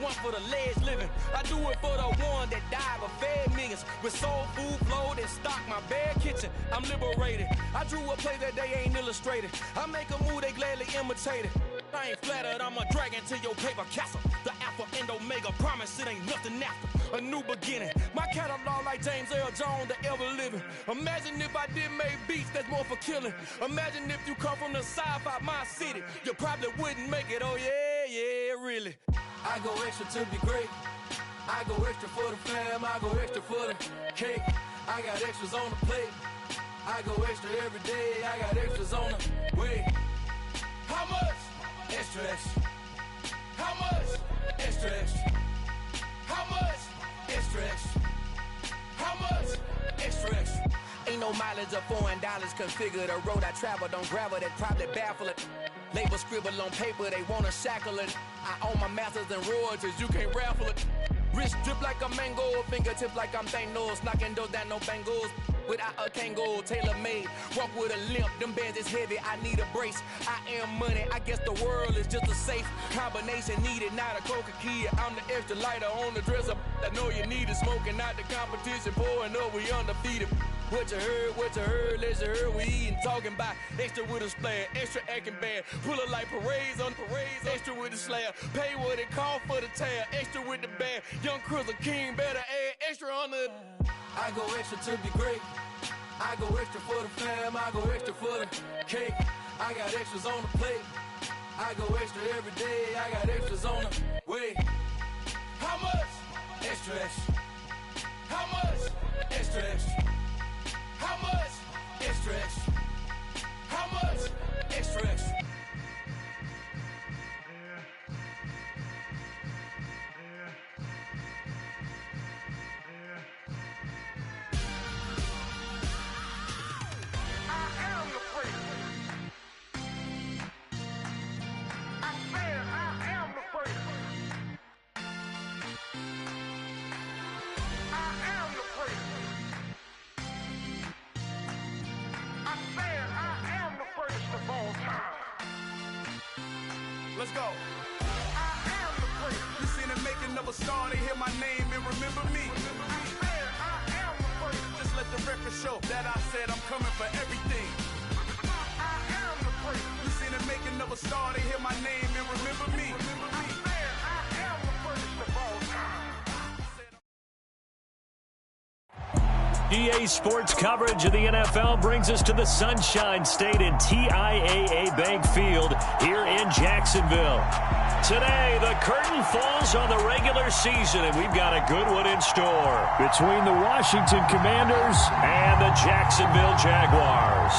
one for the ledge living. I do it for the one that died but fed millions. With soul food flowed and stocked my bare kitchen. I'm liberated. I drew a play that they ain't illustrated. I make a move they gladly imitate it. I ain't flattered, I'm a dragon to your paper castle. The alpha and omega, promise it ain't nothing after. A new beginning. My catalog like James Earl Jones, the ever living. Imagine if I did make beats that's more for killing. Imagine if you come from the sci-fi my city. You probably wouldn't make it, oh yeah, really. I go extra to be great. I go extra for the fam, I go extra for the cake. I got extras on the plate. I go extra every day, I got extras on the way. How much? Extra, extra. How much? Extra, extra. How much? Extra, extra. How much? Extra, extra. Ain't no mileage of $4 configure the road I travel. Don't gravel that probably baffle it. Label scribble on paper, they wanna shackle it. I own my masters and royalties, you can't raffle it. Wrist drip like a mango, fingertips like I'm Thanos. Knocking those down, no bangles. Without a Kango, tailor-made. Walk with a limp, them bands is heavy, I need a brace. I am money, I guess the world is just a safe combination needed, not a coca key. I'm the extra lighter on the dresser. I know you need it, smoking out the competition, pouring up, we undefeated. What you heard, let you heard, we eating, talking about extra with a splash, extra acting bad, pull it like parades on parades, extra with the slab, pay what it cost for the tab, extra with the bag, young Crizzle King, better add extra on the. I go extra to be great, I go extra for the fam, I go extra for the cake, I got extras on the plate, I go extra every day, I got extras on the way. How much? Extra, extra. How much? Extra, extra. How much? Extra, extra. How much? Extra, extra. I am the priest. I said I am the priest. I am the priest. Let's go. I am the priest. You seen the making of a star, they hear my name and remember me. I said I am the priest. Just let the record show that I said I'm coming for everything. I am the priest. You seen the making of a star, they hear my name and remember me. I said I am the first of all time. EA Sports coverage of the NFL brings us to the Sunshine State and TIAA Bank Field here in Jacksonville. Today, the curtain falls on the regular season, and we've got a good one in store between the Washington Commanders and the Jacksonville Jaguars.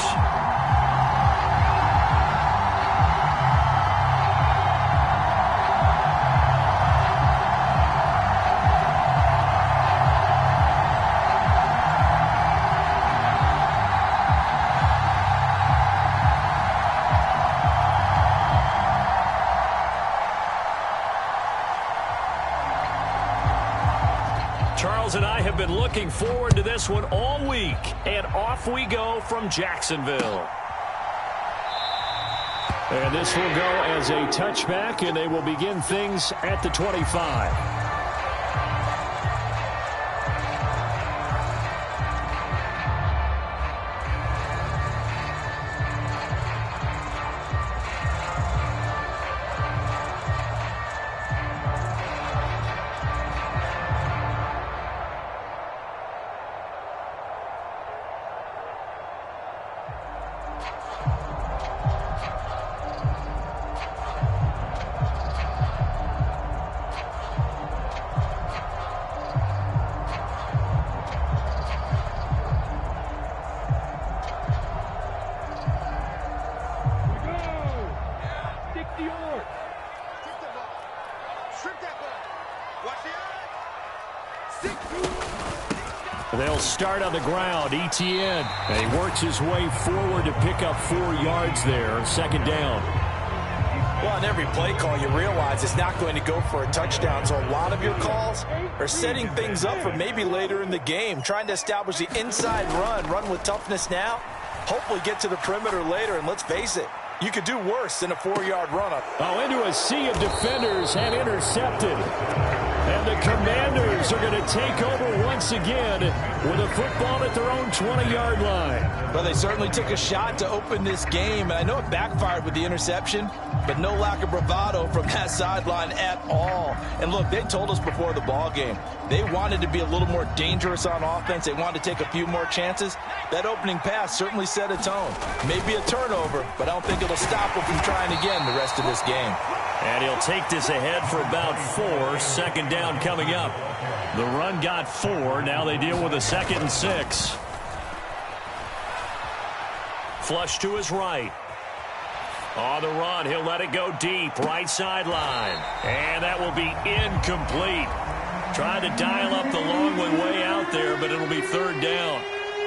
Charles and I have been looking forward to this one all week, and off we go from Jacksonville. And this will go as a touchback, and they will begin things at the 25. They'll start on the ground. Etienne. And he works his way forward to pick up 4 yards there. Second down. Well, on every play call, you realize it's not going to go for a touchdown. So a lot of your calls are setting things up for maybe later in the game, trying to establish the inside run with toughness now, hopefully get to the perimeter later. And let's face it, You could do worse than a 4-yard run-up. Oh, into a sea of defenders and intercepted. And the Commanders are going to take over once again with a football at their own 20-yard line. Well, they certainly took a shot to open this game, and I know it backfired with the interception, but no lack of bravado from that sideline at all. And look, they told us before the ball game, they wanted to be a little more dangerous on offense. They wanted to take a few more chances. That opening pass certainly set a tone. Maybe a turnover, but I don't think it'll stop them from trying again the rest of this game. And he'll take this ahead for about 4. Second down coming up. The run got 4. Now they deal with a 2nd and 6. Flush to his right. On the run, he'll let it go deep. Right sideline. And that will be incomplete. Tried to dial up the long way out there, but it'll be 3rd down.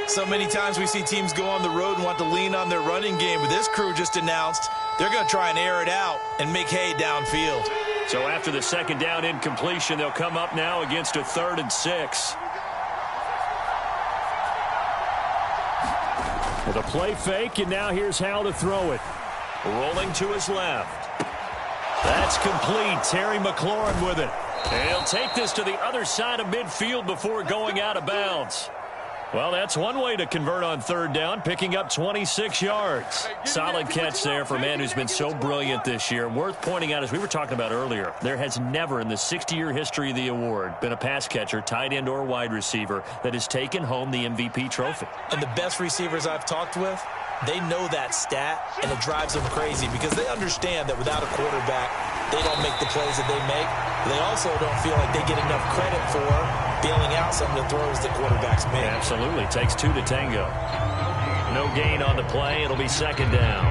So many times we see teams go on the road and want to lean on their running game, but this crew just announced they're going to try and air it out and make hay downfield. So after the 2nd down incompletion, they'll come up now against a 3rd and 6. With a play fake, and now here's how to throw it. Rolling to his left. That's complete. Terry McLaurin with it. And he'll take this to the other side of midfield before going out of bounds. Well, that's one way to convert on 3rd down, picking up 26 yards. Solid catch there for a man who's been so brilliant this year. Worth pointing out, as we were talking about earlier, there has never in the 60-year history of the award been a pass catcher, tight end, or wide receiver that has taken home the MVP trophy. And the best receivers I've talked with, they know that stat, and it drives them crazy because they understand that without a quarterback, they don't make the plays that they make. They also don't feel like they get enough credit for bailing out some of the throws that quarterbacks make. Absolutely. Takes 2 to tango. No gain on the play. It'll be 2nd down.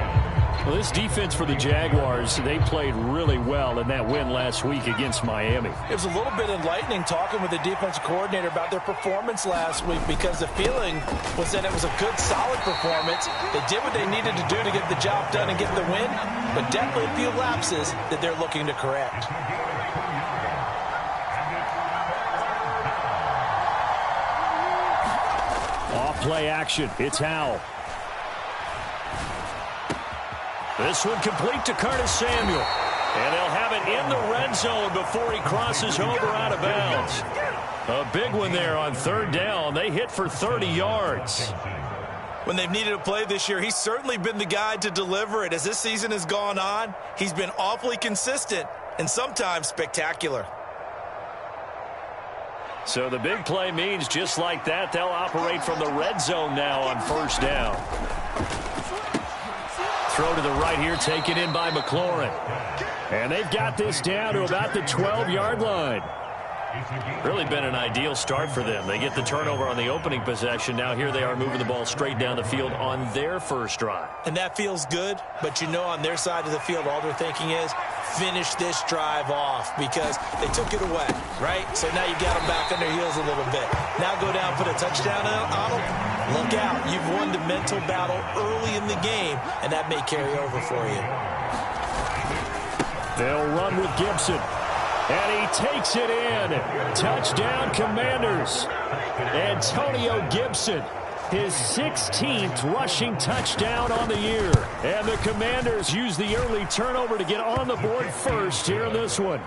Well, this defense for the Jaguars, they played really well in that win last week against Miami. It was a little bit enlightening talking with the defensive coordinator about their performance last week because the feeling was that it was a good, solid performance. They did what they needed to do to get the job done and get the win, but definitely a few lapses that they're looking to correct. Off-play action. It's Howell. This one complete to Curtis Samuel. And they'll have it in the red zone before he crosses over out of bounds. A big one there on 3rd down. They hit for 30 yards. When they've needed a play this year, he's certainly been the guy to deliver it. As this season has gone on, he's been awfully consistent and sometimes spectacular. So the big play means just like that, they'll operate from the red zone now on 1st down. Throw to the right here, taken in by McLaurin. And they've got this down to about the 12-yard line. Really been an ideal start for them. They get the turnover on the opening possession. Now here they are moving the ball straight down the field on their first drive. And that feels good, but you know on their side of the field, all they're thinking is finish this drive off because they took it away, right? So now you got them back on their heels a little bit. Now go down, put a touchdown on them. Look out. You've won the mental battle early in the game, and that may carry over for you. They'll run with Gibson. And he takes it in. Touchdown, Commanders. Antonio Gibson, his 16th rushing touchdown on the year. And the Commanders use the early turnover to get on the board first here in this one.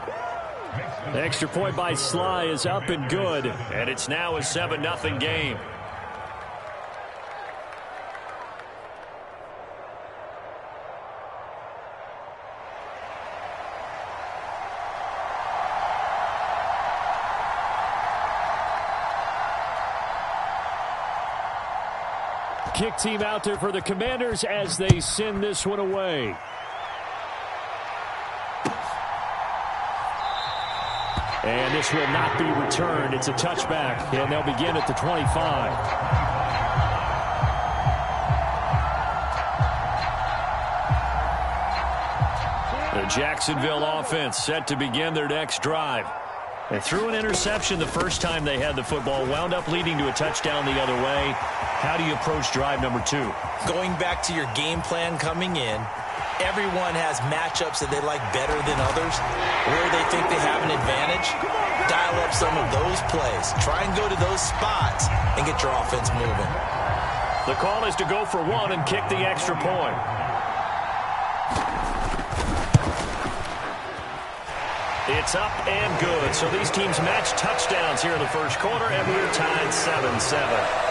The extra point by Sly is up and good. And it's now a 7-0 game. Kick team out there for the Commanders as they send this one away. And this will not be returned. It's a touchback, and they'll begin at the 25. The Jacksonville offense set to begin their next drive. They threw an interception the first time they had the football, wound up leading to a touchdown the other way. How do you approach drive number 2? Going back to your game plan coming in, everyone has matchups that they like better than others. Where they think they have an advantage, dial up some of those plays. Try and go to those spots and get your offense moving. The call is to go for 1 and kick the extra point. It's up and good. So these teams match touchdowns here in the first quarter, and we're tied 7-7.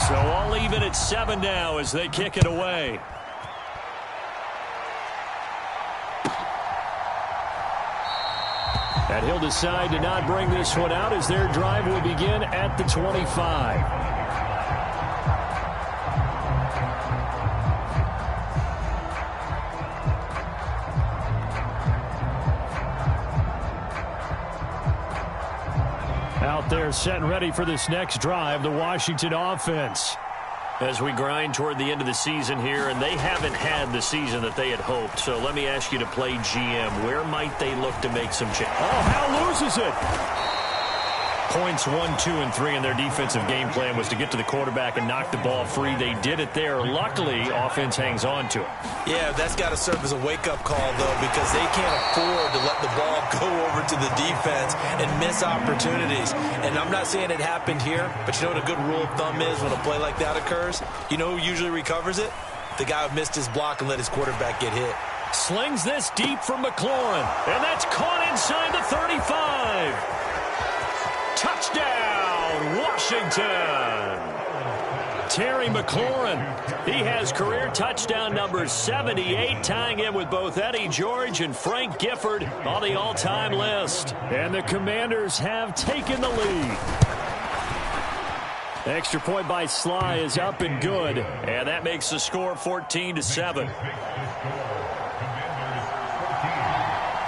So all even at 7 now as they kick it away. And he'll decide to not bring this one out as their drive will begin at the 25. Out there set and ready for this next drive, the Washington offense. As we grind toward the end of the season here, and they haven't had the season that they had hoped. So let me ask you to play GM. Where might they look to make some change? Oh, Hal loses it. Points 1, 2, and 3 in their defensive game plan was to get to the quarterback and knock the ball free. They did it there. Luckily, offense hangs on to it. Yeah, that's got to serve as a wake-up call, though, because they can't afford to let the ball go over to the defense and miss opportunities. And I'm not saying it happened here, but you know what a good rule of thumb is when a play like that occurs? You know who usually recovers it? The guy who missed his block and let his quarterback get hit. Slings this deep from McLaurin, and that's caught inside the 35. Touchdown, Washington. Terry McLaurin. He has career touchdown number 78, tying him with both Eddie George and Frank Gifford on the all-time list. And the Commanders have taken the lead. Extra point by Sly is up and good, and that makes the score 14-7.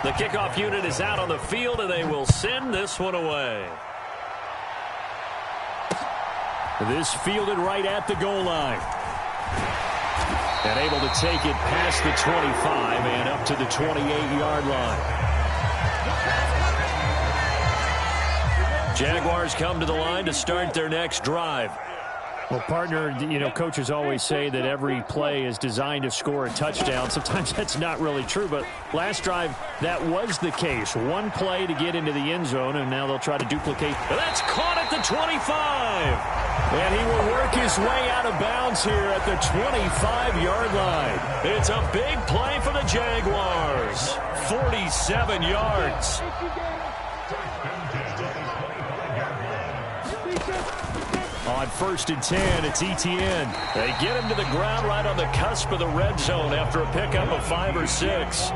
The kickoff unit is out on the field, and they will send this one away. This fielded right at the goal line. And able to take it past the 25 and up to the 28-yard line. Jaguars come to the line to start their next drive. Well, partner, you know, coaches always say that every play is designed to score a touchdown. Sometimes that's not really true, but last drive, that was the case. One play to get into the end zone, and now they'll try to duplicate. That's caught at the 25. And he will work his way out of bounds here at the 25-yard line. It's a big play for the Jaguars. 47 yards. On 1st and 10, it's Etienne. They get him to the ground right on the cusp of the red zone after a pickup of 5 or 6.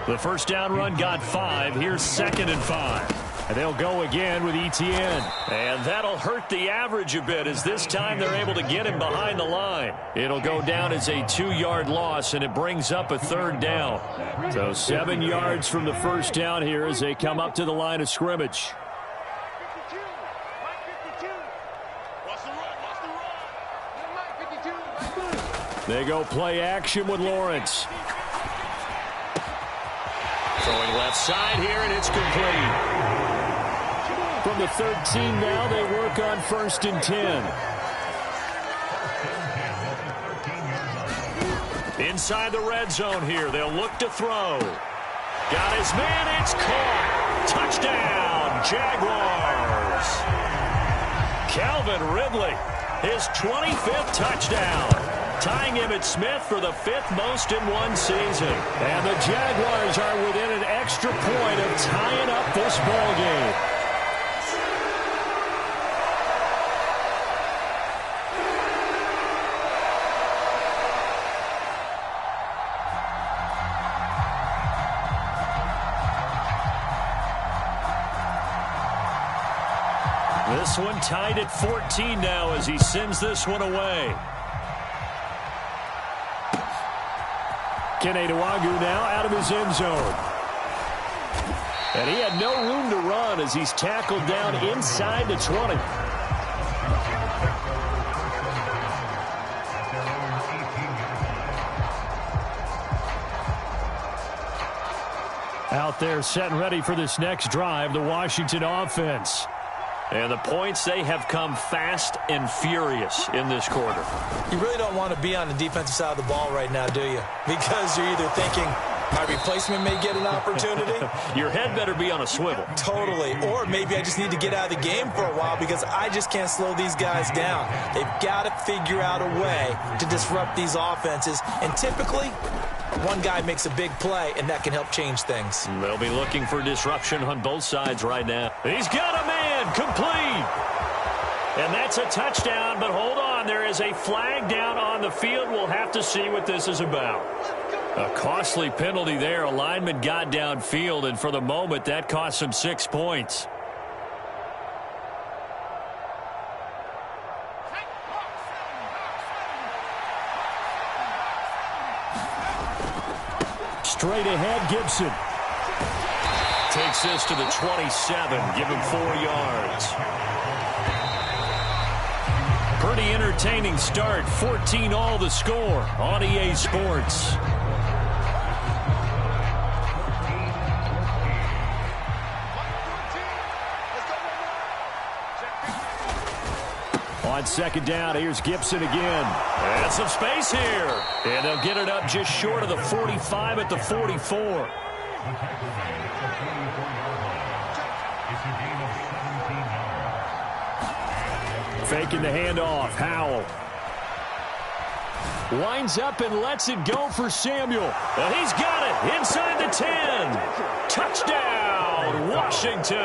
The first down run got 5. Here's 2nd and 5. And they'll go again with Etienne. And that'll hurt the average a bit as this time they're able to get him behind the line. It'll go down as a 2-yard loss, and it brings up a 3rd down. So 7 yards from the first down here as they come up to the line of scrimmage. They go play action with Lawrence. Throwing left side here, and it's complete. From the 13 now, they work on 1st and 10. Inside the red zone here, they'll look to throw. Got his man, it's caught. Touchdown, Jaguars. Calvin Ridley, his 25th touchdown. Tying Emmitt Smith for the 5th most in one season. And the Jaguars are within an extra point of tying up this ball game. This one tied at 14 now as he sends this one away. Keneduagu now out of his end zone. And he had no room to run as he's tackled down inside the 20. Out there set and ready for this next drive, the Washington offense. And the points, they have come fast and furious in this quarter. You really don't want to be on the defensive side of the ball right now, do you? Because you're either thinking, My replacement may get an opportunity. Your head better be on a swivel. Totally. Or maybe I just need to get out of the game for a while because I just can't slow these guys down. They've got to figure out a way to disrupt these offenses. And typically, one guy makes a big play, and that can help change things. They'll be looking for disruption on both sides right now. He's got a man, complete. And that's a touchdown, but hold on. There is a flag down on the field. We'll have to see what this is about. A costly penalty there. A lineman got downfield, and for the moment, that cost him 6 points. Straight ahead, Gibson. Takes this to the 27. Give him 4 yards. Pretty entertaining start. 14-all the score on EA Sports. On second down, here's Gibson again. And some space here. And they'll get it up just short of the 45 at the 44. Faking the handoff. Howell. Winds up and lets it go for Samuel. And he's got it inside the 10. Touchdown, Washington.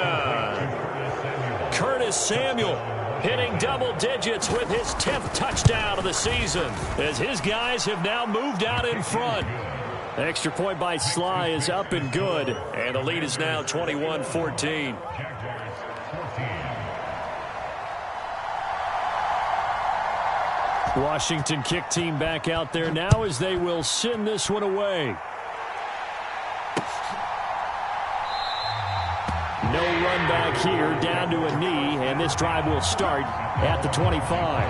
Curtis Samuel hitting double digits with his 10th touchdown of the season as his guys have now moved out in front. Extra point by Sly is up and good, and the lead is now 21-14. Washington kick team back out there now as they will send this one away. No run back here, down to a knee, and this drive will start at the 25.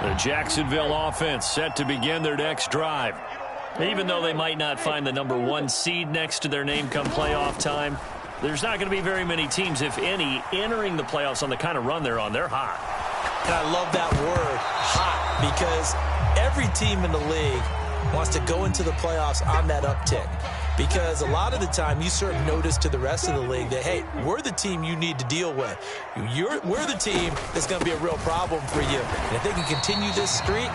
The Jacksonville offense set to begin their next drive. Even though they might not find the #1 seed next to their name come playoff time, there's not going to be very many teams, if any, entering the playoffs on the kind of run they're on. They're hot. And I love that word, hot, because every team in the league wants to go into the playoffs on that uptick. Because a lot of the time you serve notice to the rest of the league that, hey, we're the team you need to deal with. We're the team that's going to be a real problem for you. And if they can continue this streak,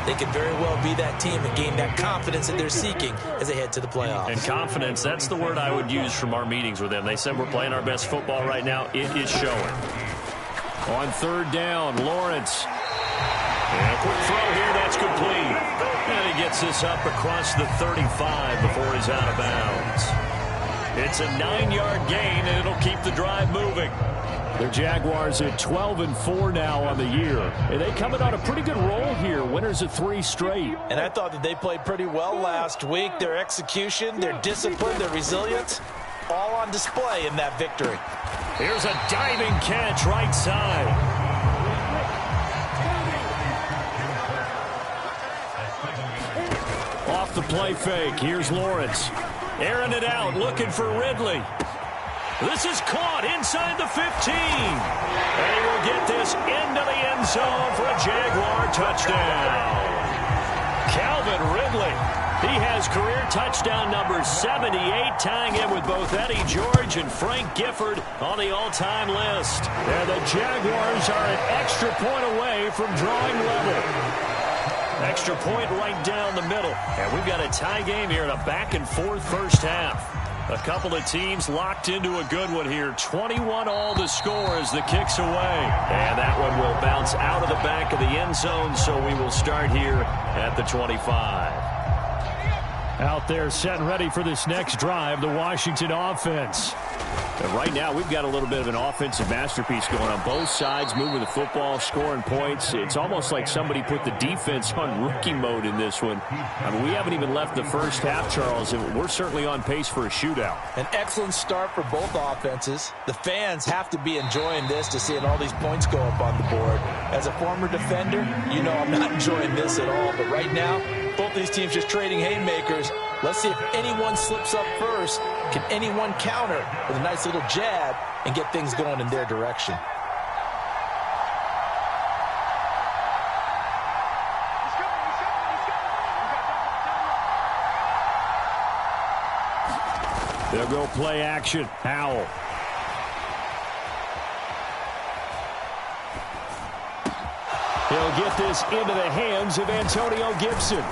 they could very well be that team and gain that confidence that they're seeking as they head to the playoffs. And confidence, that's the word I would use from our meetings with them. They said we're playing our best football right now. It is showing. On third down, Lawrence. And a quick throw here, that's complete. And he gets this up across the 35 before he's out of bounds. It's a 9-yard gain, and it'll keep the drive moving. The Jaguars at 12-4 now on the year. And they coming on a pretty good roll here. Winners of 3 straight. And I thought that they played pretty well last week. Their execution, their discipline, their resilience, all on display in that victory. Here's a diving catch right side. Off the play fake. Here's Lawrence. Airing it out, looking for Ridley. This is caught inside the 15. And he will get this into the end zone for a Jaguar touchdown. Calvin Ridley. He has career touchdown number 78, tying him with both Eddie George and Frank Gifford on the all-time list. And the Jaguars are an extra point away from drawing level. Extra point right down the middle. And we've got a tie game here in a back-and-forth first half. A couple of teams locked into a good one here. 21-all the score as the kick's away. And that one will bounce out of the back of the end zone, so we will start here at the 25. Out there set and ready for this next drive, the Washington offense. And right now, we've got a little bit of an offensive masterpiece going on both sides, moving the football, scoring points. It's almost like somebody put the defense on rookie mode in this one. I mean, we haven't even left the first half, Charles, and we're certainly on pace for a shootout. An excellent start for both offenses. The fans have to be enjoying this to seeing all these points go up on the board. As a former defender, you know I'm not enjoying this at all. But right now, both these teams just trading haymakers. Let's see if anyone slips up first. Can anyone counter with a nice little jab and get things going in their direction? They'll go play action. Howell. He'll get this into the hands of Antonio Gibson.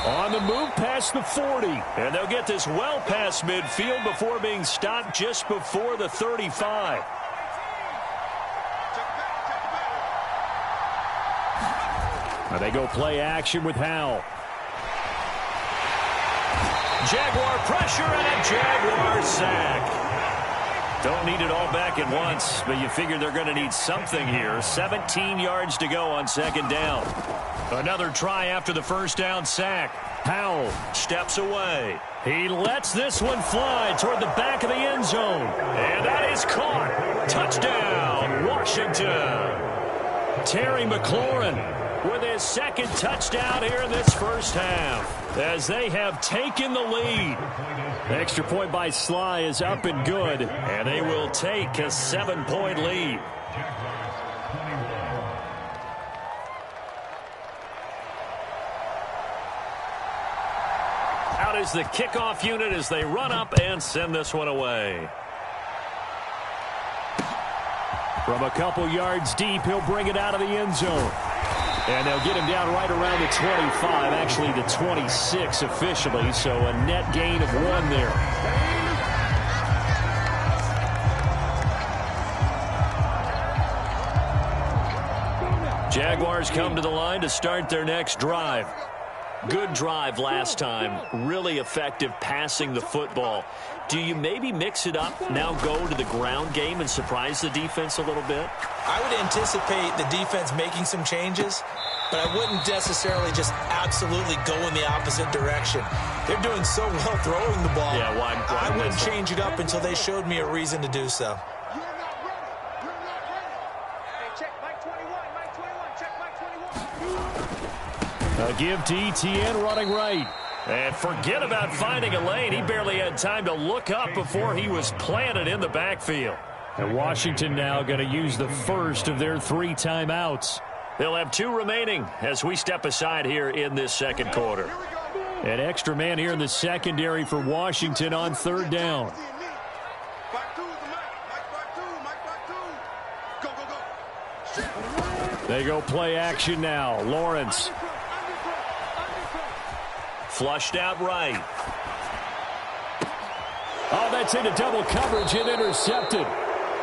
On the move past the 40. And they'll get this well past midfield before being stopped just before the 35. Now they go play action with Howell. Jaguar pressure and a Jaguar sack. Don't need it all back at once, but you figure they're going to need something here. 17 yards to go on second down. Another try after the first down sack. Howell steps away. He lets this one fly toward the back of the end zone. And that is caught. Touchdown, Washington. Terry McLaurin with his second touchdown here in this first half, as they have taken the lead. The extra point by Sly is up and good, and they will take a 7-point lead. Out is the kickoff unit as they run up and send this one away. From a couple yards deep, he'll bring it out of the end zone. And they'll get him down right around the 25, actually the 26 officially, so a net gain of 1 there. Jaguars come to the line to start their next drive. Good drive last time. Really effective passing the football. Do you maybe mix it up, now go to the ground game and surprise the defense a little bit? I would anticipate the defense making some changes, but I wouldn't necessarily just absolutely go in the opposite direction. They're doing so well throwing the ball. Yeah, why I wouldn't change it up until they showed me a reason to do so. A give to Etienne running right. And forget about finding a lane. He barely had time to look up before he was planted in the backfield. And Washington now going to use the first of their 3 timeouts. They'll have 2 remaining as we step aside here in this second quarter. An extra man here in the secondary for Washington on third down. They go play action now. Lawrence. Flushed out right. Oh, that's into double coverage and intercepted.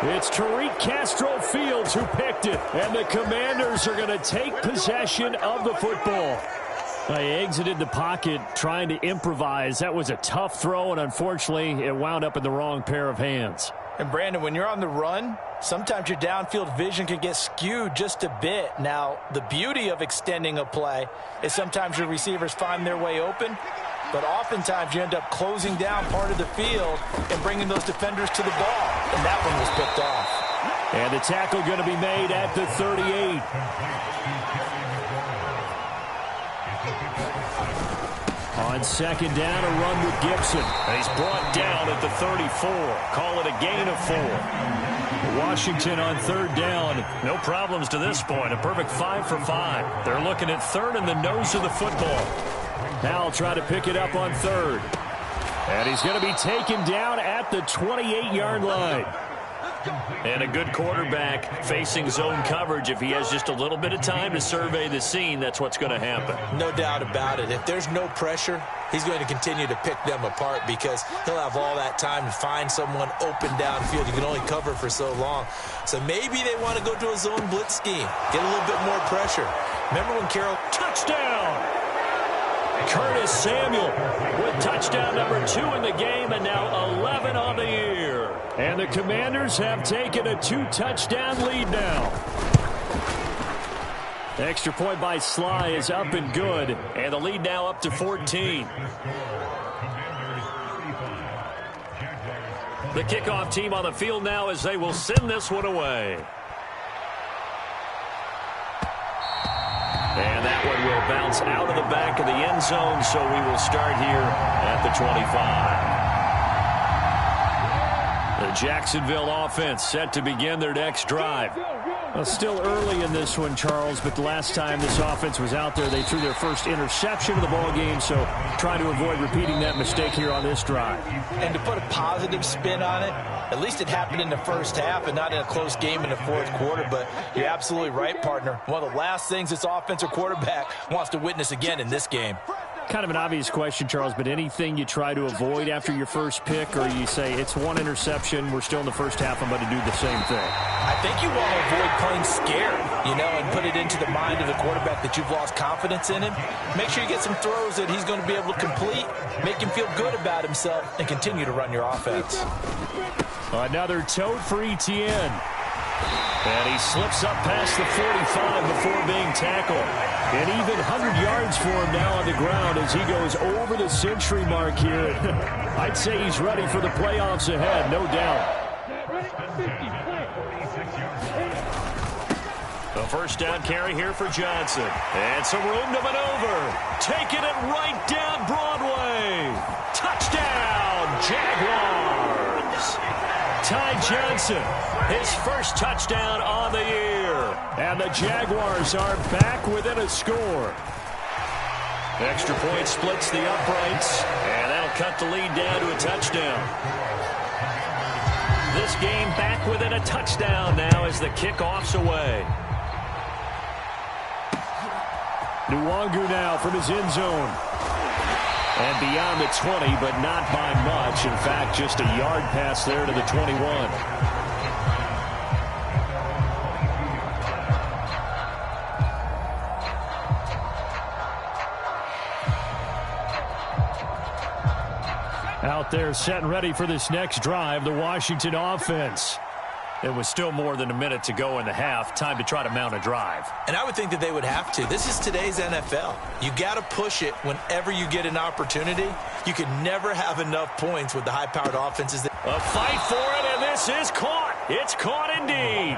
It's Tariq Castro-Fields who picked it. And the Commanders are going to take possession of the football. They exited the pocket trying to improvise. That was a tough throw, and unfortunately, it wound up in the wrong pair of hands. And, Brandon, when you're on the run, sometimes your downfield vision can get skewed just a bit. Now, the beauty of extending a play is sometimes your receivers find their way open, but oftentimes you end up closing down part of the field and bringing those defenders to the ball. And that one was picked off. And the tackle going to be made at the 38. On second down, a run with Gibson. He's brought down at the 34. Call it a gain of 4. Washington on third down. No problems to this point. A perfect 5 for 5. They're looking at third in the nose of the football. Howell trying to pick it up on third. And he's going to be taken down at the 28-yard line. And a good quarterback facing zone coverage. If he has just a little bit of time to survey the scene, that's what's going to happen. No doubt about it. If there's no pressure, he's going to continue to pick them apart because he'll have all that time to find someone open downfield. You can only cover for so long. So maybe they want to go to a zone blitz scheme, get a little bit more pressure. Remember when Carroll... Touchdown! Curtis Samuel with touchdown number 2 in the game and now 11 on the year. And the Commanders have taken a 2-touchdown lead now. The extra point by Sly is up and good. And the lead now up to 14. The kickoff team on the field now as they will send this one away. And that one will bounce out of the back of the end zone, so we will start here at the 25. The Jacksonville offense set to begin their next drive. Well, still early in this one, Charles, but the last time this offense was out there, they threw their first interception of the ball game, so try to avoid repeating that mistake here on this drive. And to put a positive spin on it, at least it happened in the first half and not in a close game in the fourth quarter, but you're absolutely right, partner. One of the last things this offensive quarterback wants to witness again in this game. Kind of an obvious question, Charles, but anything you try to avoid after your first pick, or you say it's one interception, we're still in the first half, I'm going to do the same thing? I think you want to avoid playing scared, and put it into the mind of the quarterback that you've lost confidence in him. Make sure you get some throws that he's going to be able to complete, make him feel good about himself, and continue to run your offense. Another tote for Etienne. And he slips up past the 45 before being tackled. And even 100 yards for him now on the ground as he goes over the century mark here. I'd say he's ready for the playoffs ahead, no doubt. The first down carry here for Johnson. And some room to maneuver. Taking it right down Broadway. Touchdown, Jaguars. Ty Johnson, his first touchdown on the year. And the Jaguars are back within a score. Extra point splits the uprights, and that'll cut the lead down to a touchdown. This game back within a touchdown now as the kickoff's away. Nwangu now from his end zone. And beyond the 20, but not by much. In fact, just a yard pass there to the 21. Out there set and ready for this next drive, the Washington offense. It was still more than a minute to go in the half. Time to try to mount a drive. And I would think that they would have to. This is today's NFL. You got to push it whenever you get an opportunity. You can never have enough points with the high-powered offenses. A fight for it, and this is caught. It's caught indeed.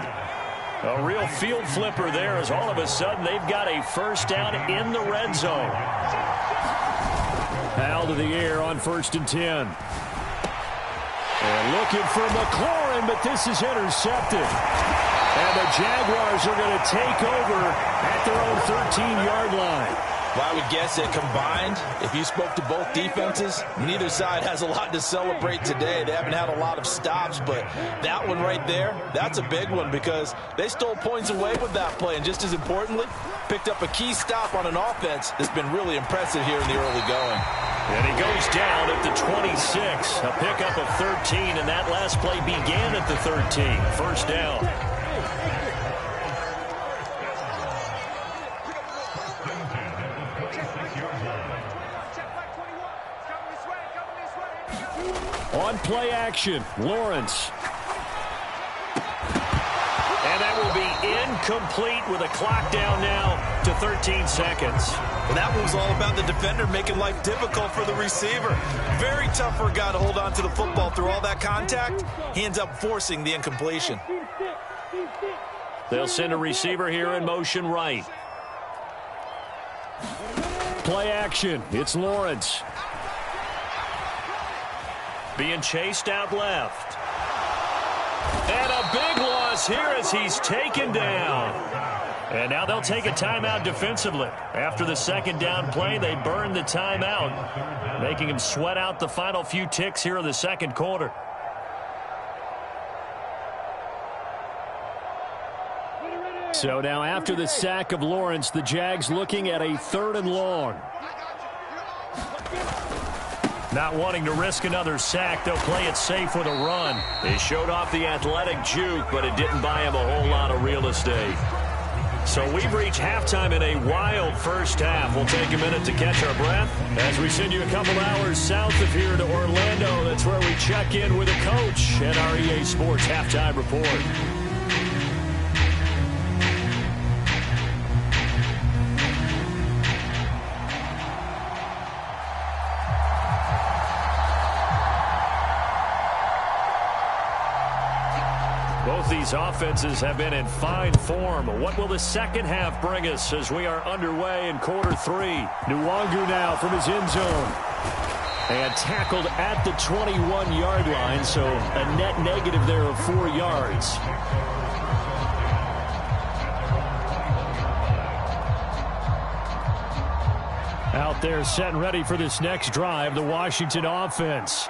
A real field flipper there as all of a sudden they've got a first down in the red zone. Foul to the air on 1st and 10. And looking for McLaurin, but this is intercepted. And the Jaguars are going to take over at their own 13-yard line. Well, I would guess that combined, if you spoke to both defenses, neither side has a lot to celebrate today. They haven't had a lot of stops, but that one right there, that's a big one because they stole points away with that play. And just as importantly, picked up a key stop on an offense that's been really impressive here in the early going. And he goes down at the 26, a pickup of 13, and that last play began at the 13. First down. On play action, Lawrence. And that will be incomplete with a clock down now to 13 seconds. Well, that was all about the defender making life difficult for the receiver. Very tough for a guy to hold on to the football through all that contact. He ends up forcing the incompletion. They'll send a receiver here in motion right. Play action. It's Lawrence. Being chased out left. And a big loss here as he's taken down. And now they'll take a timeout defensively. After the second down play, they burn the timeout, making him sweat out the final few ticks here in the second quarter. So now after the sack of Lawrence, the Jags looking at a 3rd and long. Not wanting to risk another sack, they'll play it safe with a run. They showed off the athletic juke, but it didn't buy him a whole lot of real estate. So we've reached halftime in a wild first half. We'll take a minute to catch our breath as we send you a couple hours south of here to Orlando. That's where we check in with a coach at our EA Sports Halftime Report. Both these offenses have been in fine form. What will the second half bring us as we are underway in quarter 3? Nwangu now from his end zone. And tackled at the 21-yard line, so a net negative there of 4 yards. They're set and ready for this next drive, the Washington offense.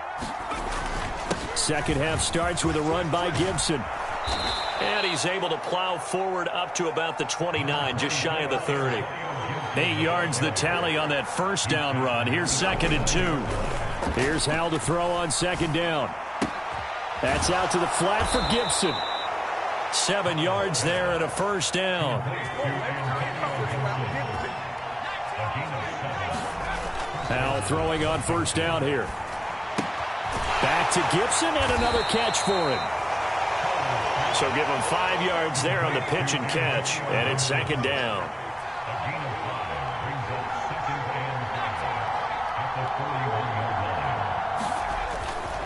Second half starts with a run by Gibson. And he's able to plow forward up to about the 29, just shy of the 30. 8 yards the tally on that first down run. Here's 2nd and 2. Here's Howell to throw on 2nd down. That's out to the flat for Gibson. 7 yards there and a first down. Howell throwing on first down here. Back to Gibson and another catch for him. So give him 5 yards there on the pitch and catch, and it's 2nd down.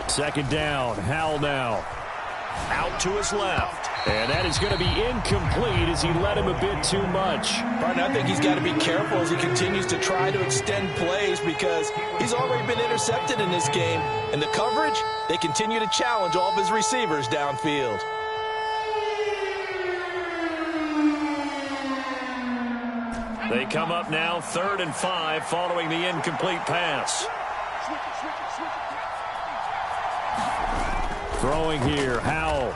Second down, Howell now. Out to his left. And that is going to be incomplete as he led him a bit too much. Partner, I think he's got to be careful as he continues to try to extend plays because he's already been intercepted in this game. And the coverage, they continue to challenge all of his receivers downfield. They come up now 3rd and 5 following the incomplete pass. Throwing here, Howell.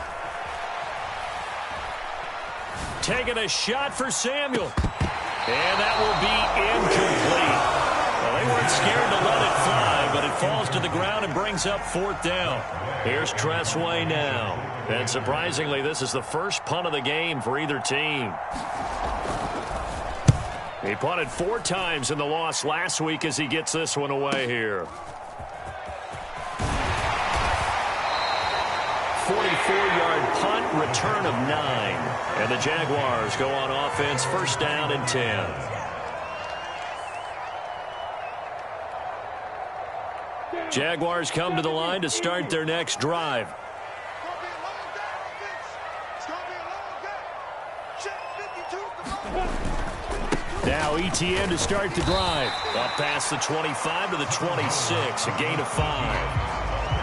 Taking a shot for Samuel. And that will be incomplete. Well, they weren't scared to let it fly, but it falls to the ground and brings up 4th down. Here's Tressway now. And surprisingly, this is the first punt of the game for either team. He punted 4 times in the loss last week as he gets this one away here. 44-yard punt, return of 9. And the Jaguars go on offense, 1st down and 10. Jaguars come to the line to start their next drive. Now ETN to start the drive. Up past the 25 to the 26, a gain of 5.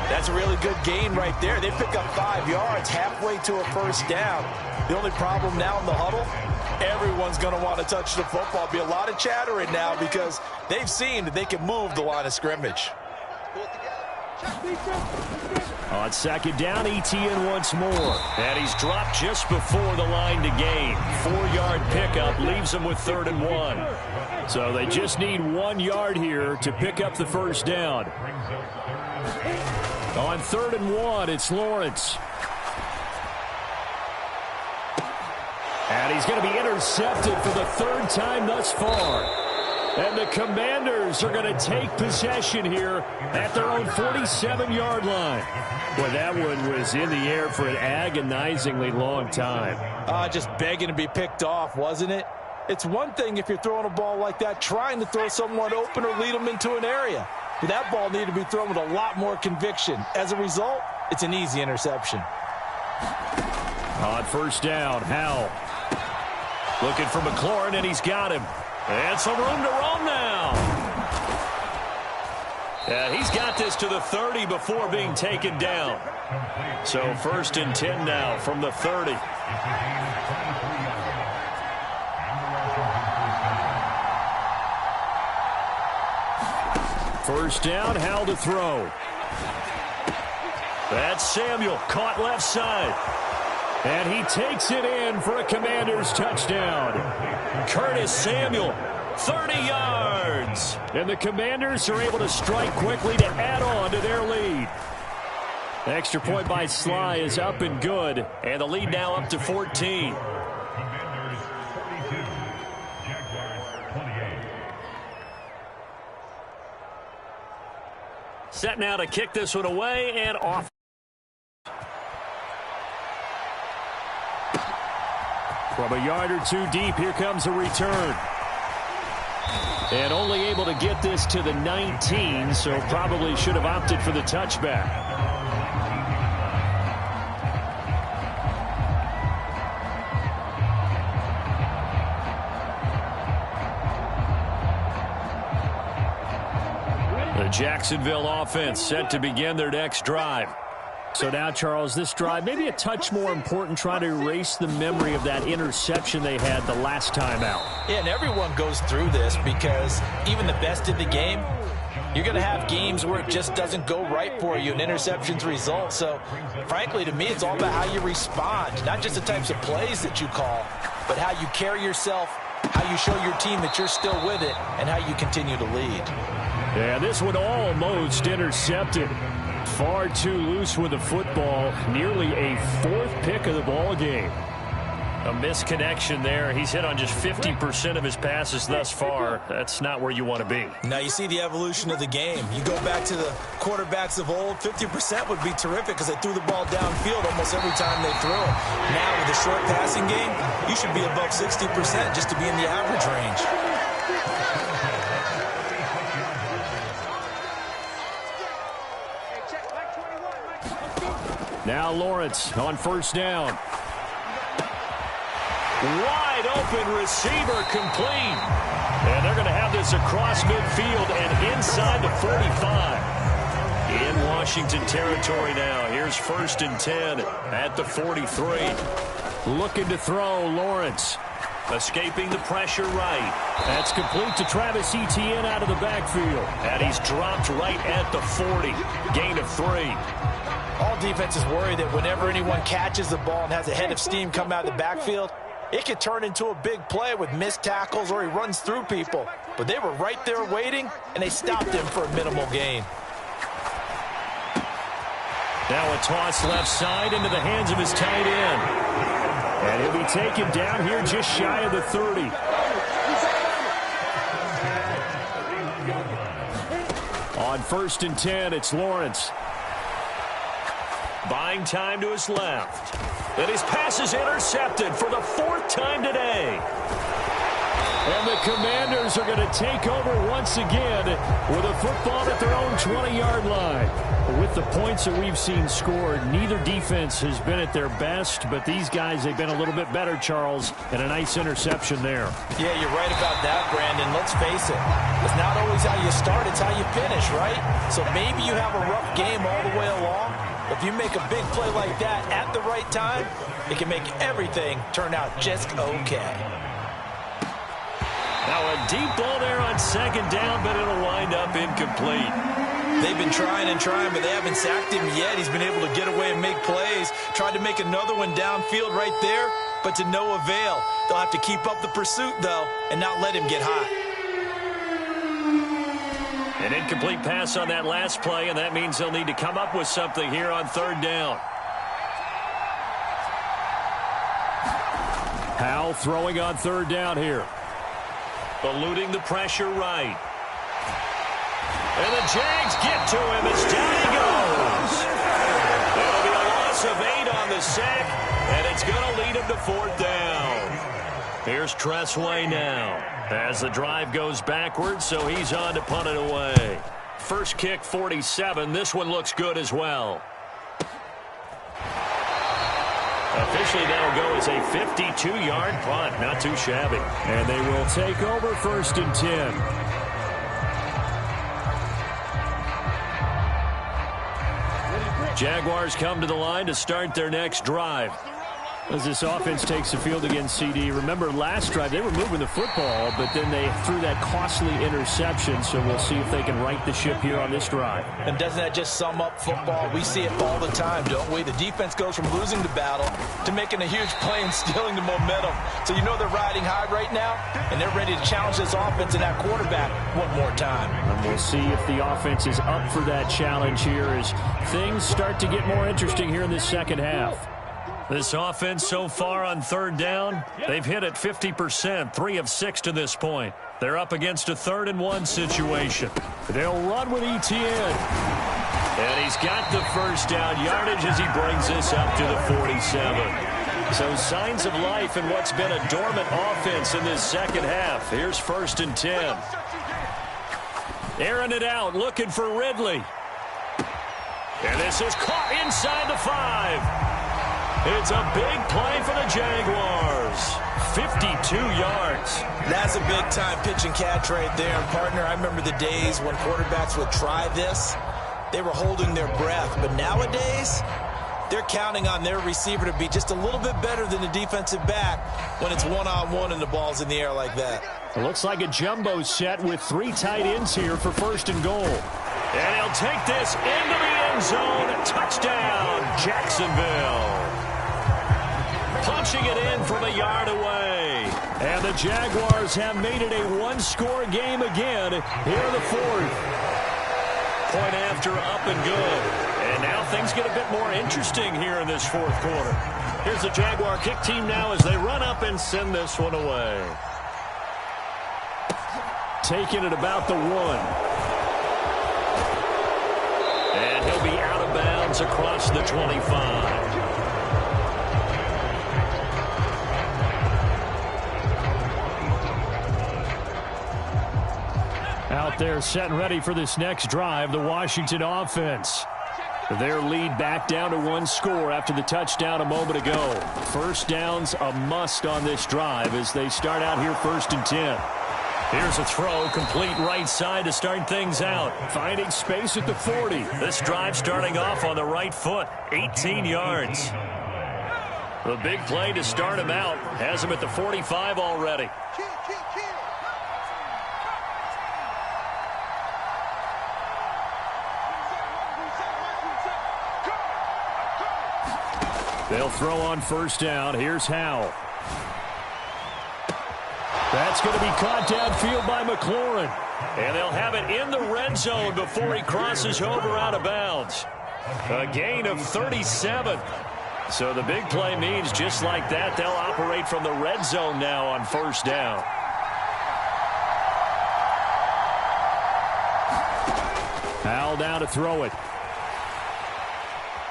That's a really good gain right there. They pick up 5 yards halfway to a first down. The only problem now in the huddle, everyone's going to want to touch the football. Be a lot of chattering now because they've seen that they can move the line of scrimmage. On 2nd down, ETN once more. And he's dropped just before the line to gain. 4-yard pickup leaves him with 3rd and 1. So they just need 1 yard here to pick up the first down. On 3rd and 1, it's Lawrence. And he's going to be intercepted for the 3rd time thus far. And the Commanders are going to take possession here at their own 47-yard line. Well, that one was in the air for an agonizingly long time. Just begging to be picked off, wasn't it? It's one thing if you're throwing a ball like that, trying to throw someone open or lead them into an area. But that ball needed to be thrown with a lot more conviction. As a result, it's an easy interception. On 1st down, Howell. Looking for McLaurin, and he's got him. And some room to roam now. Yeah, he's got this to the 30 before being taken down. So 1st and 10 now from the 30. First down, Howell to throw. That's Samuel, caught left side. And he takes it in for a Commanders touchdown. Curtis Samuel, 30 yards. And the Commanders are able to strike quickly to add on to their lead. The extra point by Sly is up and good. And the lead now up to 14. Set now to kick this one away and off. From a yard or two deep, here comes a return. And only able to get this to the 19, so probably should have opted for the touchback. The Jacksonville offense set to begin their next drive. So now, Charles, this drive, maybe a touch more important, trying to erase the memory of that interception they had the last time out. Yeah, and everyone goes through this because even the best in the game, you're going to have games where it just doesn't go right for you, and interceptions result. So, frankly, to me, it's all about how you respond, not just the types of plays that you call, but how you carry yourself, how you show your team that you're still with it, and how you continue to lead. Yeah, this one almost intercepted. Far too loose with the football. Nearly a fourth pick of the ball game. A misconnection there. He's hit on just 50% of his passes thus far. That's not where you want to be. Now you see the evolution of the game. You go back to the quarterbacks of old, 50% would be terrific because they threw the ball downfield almost every time they threw it. Now with the short passing game, you should be above 60% just to be in the average range. Now Lawrence on first down. Wide open receiver complete. And they're going to have this across midfield and inside the 45. In Washington territory now. Here's 1st and 10 at the 43. Looking to throw, Lawrence. Escaping the pressure right. That's complete to Travis Etienne out of the backfield. And he's dropped right at the 40. Gain of 3. All defenses worry that whenever anyone catches the ball and has a head of steam come out of the backfield, it could turn into a big play with missed tackles or he runs through people. But they were right there waiting, and they stopped him for a minimal gain. Now a toss left side into the hands of his tight end. And he'll be taken down here just shy of the 30. On 1st and 10, it's Lawrence. Buying time to his left. And his pass is intercepted for the 4th time today. And the Commanders are going to take over once again with a football at their own 20-yard line. With the points that we've seen scored, neither defense has been at their best, but these guys, they've been a little bit better, Charles, and a nice interception there. Yeah, you're right about that, Brandon. Let's face it. It's not always how you start, it's how you finish, right? So maybe you have a rough game all the way along. If you make a big play like that at the right time, it can make everything turn out just okay. Now a deep ball there on 2nd down, but it'll wind up incomplete. They've been trying and trying, but they haven't sacked him yet. He's been able to get away and make plays. Tried to make another one downfield right there, but to no avail. They'll have to keep up the pursuit, though, and not let him get hot. An incomplete pass on that last play, and that means they'll need to come up with something here on 3rd down. Howell throwing on 3rd down here. Eluding the pressure right. And the Jags get to him as down he goes. It'll be a loss of 8 on the sack, and it's going to lead him to 4th down. Here's Tressway now as the drive goes backwards, so he's on to punt it away. First kick, 47. This one looks good as well. Officially, that'll go as a 52-yard punt. Not too shabby. And they will take over 1st and 10. Jaguars come to the line to start their next drive. As this offense takes the field against CD. Remember, last drive, they were moving the football, but then they threw that costly interception, so we'll see if they can right the ship here on this drive. And doesn't that just sum up football? We see it all the time, don't we? The defense goes from losing the battle to making a huge play and stealing the momentum. So you know they're riding high right now, and they're ready to challenge this offense and that quarterback one more time. And we'll see if the offense is up for that challenge here as things start to get more interesting here in this second half. This offense so far on 3rd down, they've hit it 50%, 3 of 6 to this point. They're up against a 3rd and 1 situation. They'll run with Etienne. And he's got the first down yardage as he brings this up to the 47. So signs of life in what's been a dormant offense in this second half. Here's 1st and 10. Airing it out, looking for Ridley. And this is caught inside the 5. It's a big play for the Jaguars. 52 yards. That's a big-time pitch and catch right there. And, partner, I remember the days when quarterbacks would try this. They were holding their breath. But nowadays, they're counting on their receiver to be just a little bit better than the defensive back when it's one-on-one and the ball's in the air like that. It looks like a jumbo set with 3 tight ends here for 1st and goal. And he'll take this into the end zone. Touchdown, Jacksonville. Punching it in from a yard away. And the Jaguars have made it a 1-score game again here in the 4th. Point after, up and good. And now things get a bit more interesting here in this 4th quarter. Here's the Jaguar kick team now as they run up and send this one away. Taking it about the 1. And he'll be out of bounds across the 25. Out there set and ready for this next drive, the Washington offense. Their lead back down to 1 score after the touchdown a moment ago. 1st down's a must on this drive as they start out here 1st and 10. Here's a throw, complete right side to start things out. Finding space at the 40. This drive starting off on the right foot, 18 yards. The big play to start him out has him at the 45 already. They'll throw on 1st down. Here's Howell. That's going to be caught downfield by McLaurin. And they'll have it in the red zone before he crosses over out of bounds. A gain of 37. So the big play means just like that, they'll operate from the red zone now on 1st down. Howell down to throw it.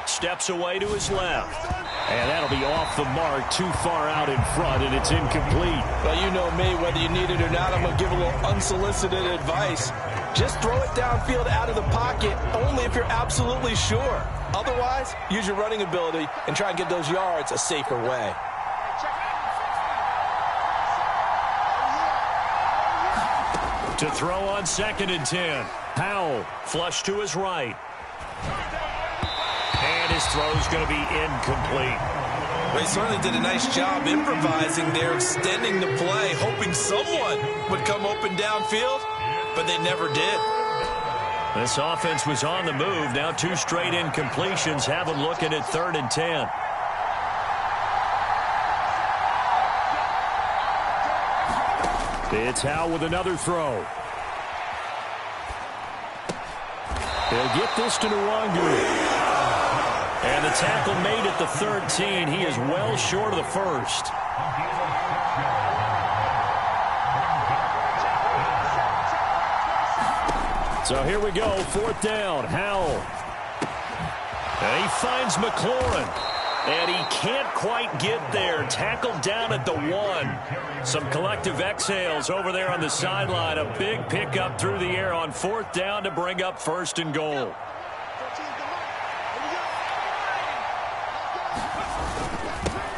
Steps away to his left. And that'll be off the mark, too far out in front, and it's incomplete. Well, you know me, whether you need it or not, I'm going to give a little unsolicited advice. Just throw it downfield out of the pocket, only if you're absolutely sure. Otherwise, use your running ability and try and get those yards a safer way. To throw on 2nd and 10. Howell, flush to his right. And his throw's going to be incomplete. Well, he certainly did a nice job improvising there, extending the play, hoping someone would come open downfield, but they never did. This offense was on the move. Now 2 straight incompletions have them looking at 3rd and 10. It's Howell with another throw. They'll get this to Nwangu. And the tackle made at the 13. He is well short of the 1st. So here we go, 4th down. Howell. And he finds McLaurin. And he can't quite get there. Tackled down at the 1. Some collective exhales over there on the sideline. A big pickup through the air on 4th down to bring up 1st and goal.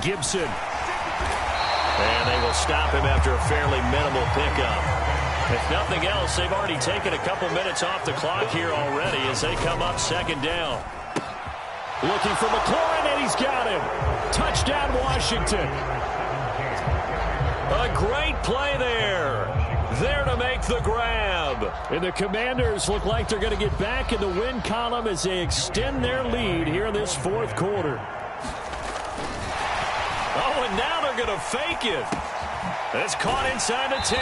Gibson. And they will stop him after a fairly minimal pickup. If nothing else, they've already taken a couple minutes off the clock here already as they come up 2nd down. Looking for McLaurin, and he's got him. Touchdown, Washington. A great play there. There to make the grab. And the Commanders look like they're going to get back in the win column as they extend their lead here in this 4th quarter. Oh, and now they're going to fake it. It's caught inside the 10.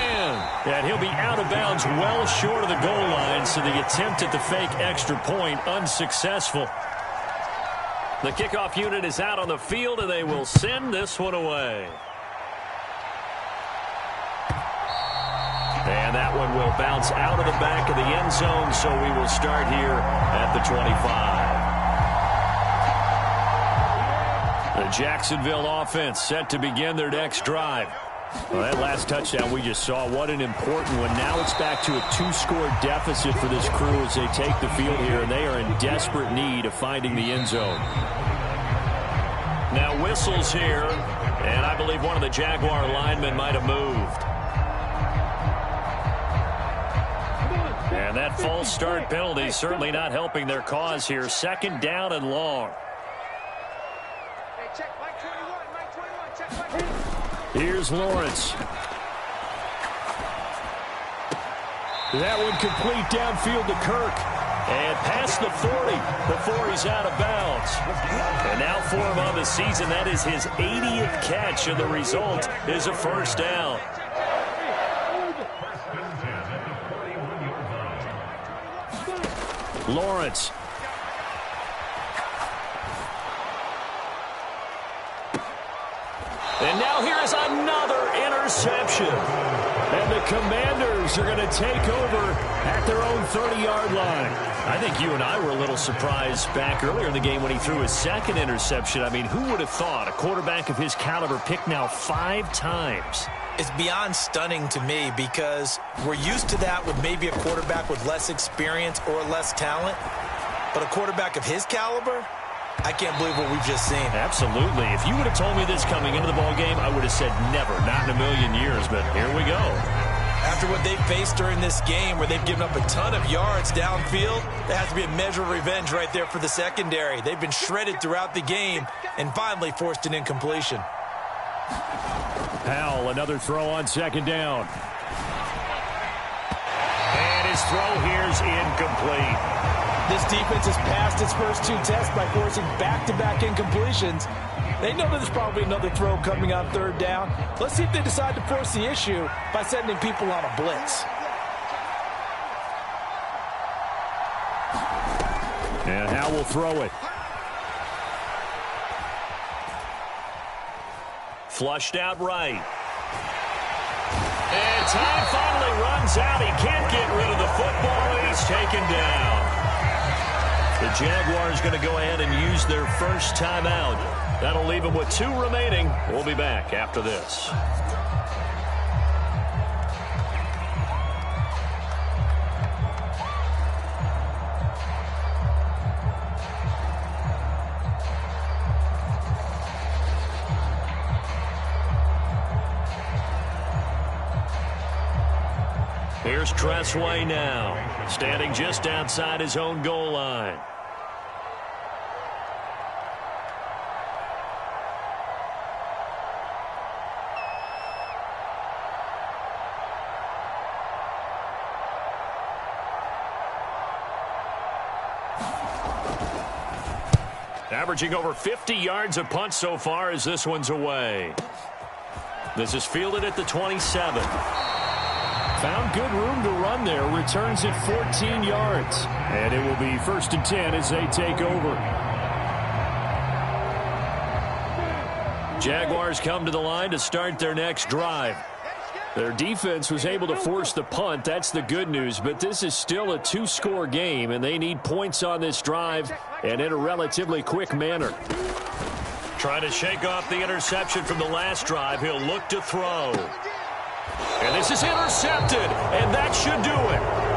And he'll be out of bounds well short of the goal line, so the attempt at the fake extra point unsuccessful. The kickoff unit is out on the field, and they will send this one away. And that one will bounce out of the back of the end zone, so we will start here at the 25. The Jacksonville offense set to begin their next drive. Well, that last touchdown we just saw, what an important one. Now it's back to a 2-score deficit for this crew as they take the field here, and they are in desperate need of finding the end zone. Now whistles here, and I believe one of the Jaguar linemen might have moved. And that false start penalty certainly not helping their cause here. 2nd down and long. Here's Lawrence. That one complete downfield to Kirk. And past the 40 before he's out of bounds. And now for him on the season, that is his 80th catch, and the result is a first down. Lawrence. And now here is another interception. And the Commanders are going to take over at their own 30-yard line. I think you and I were a little surprised back earlier in the game when he threw his second interception. I mean, who would have thought a quarterback of his caliber picked now 5 times? It's beyond stunning to me because we're used to that with maybe a quarterback with less experience or less talent. But a quarterback of his caliber, I can't believe what we've just seen. Absolutely. If you would have told me this coming into the ballgame, I would have said never, not in a million years, but here we go. After what they've faced during this game where they've given up a ton of yards downfield, there has to be a measure of revenge right there for the secondary. They've been shredded throughout the game and finally forced an incompletion. Powell, another throw on second down. And his throw here's incomplete. This defense has passed its first 2 tests by forcing back-to-back incompletions. They know that there's probably another throw coming on third down. Let's see if they decide to force the issue by sending people on a blitz. And Howell will throw it. Flushed out right. And time finally runs out. He can't get rid of the football. He's taken down. The Jaguars going to go ahead and use their first timeout. That'll leave them with 2 remaining. We'll be back after this. Here's Tressway now, standing just outside his own goal line. Averaging over 50 yards a punt so far as this one's away. This is fielded at the 27. Found good room to run there. Returns it 14 yards. And it will be 1st and 10 as they take over. Jaguars come to the line to start their next drive. Their defense was able to force the punt. That's the good news. But this is still a 2-score game, and they need points on this drive and in a relatively quick manner. Trying to shake off the interception from the last drive. He'll look to throw. And this is intercepted, and that should do it.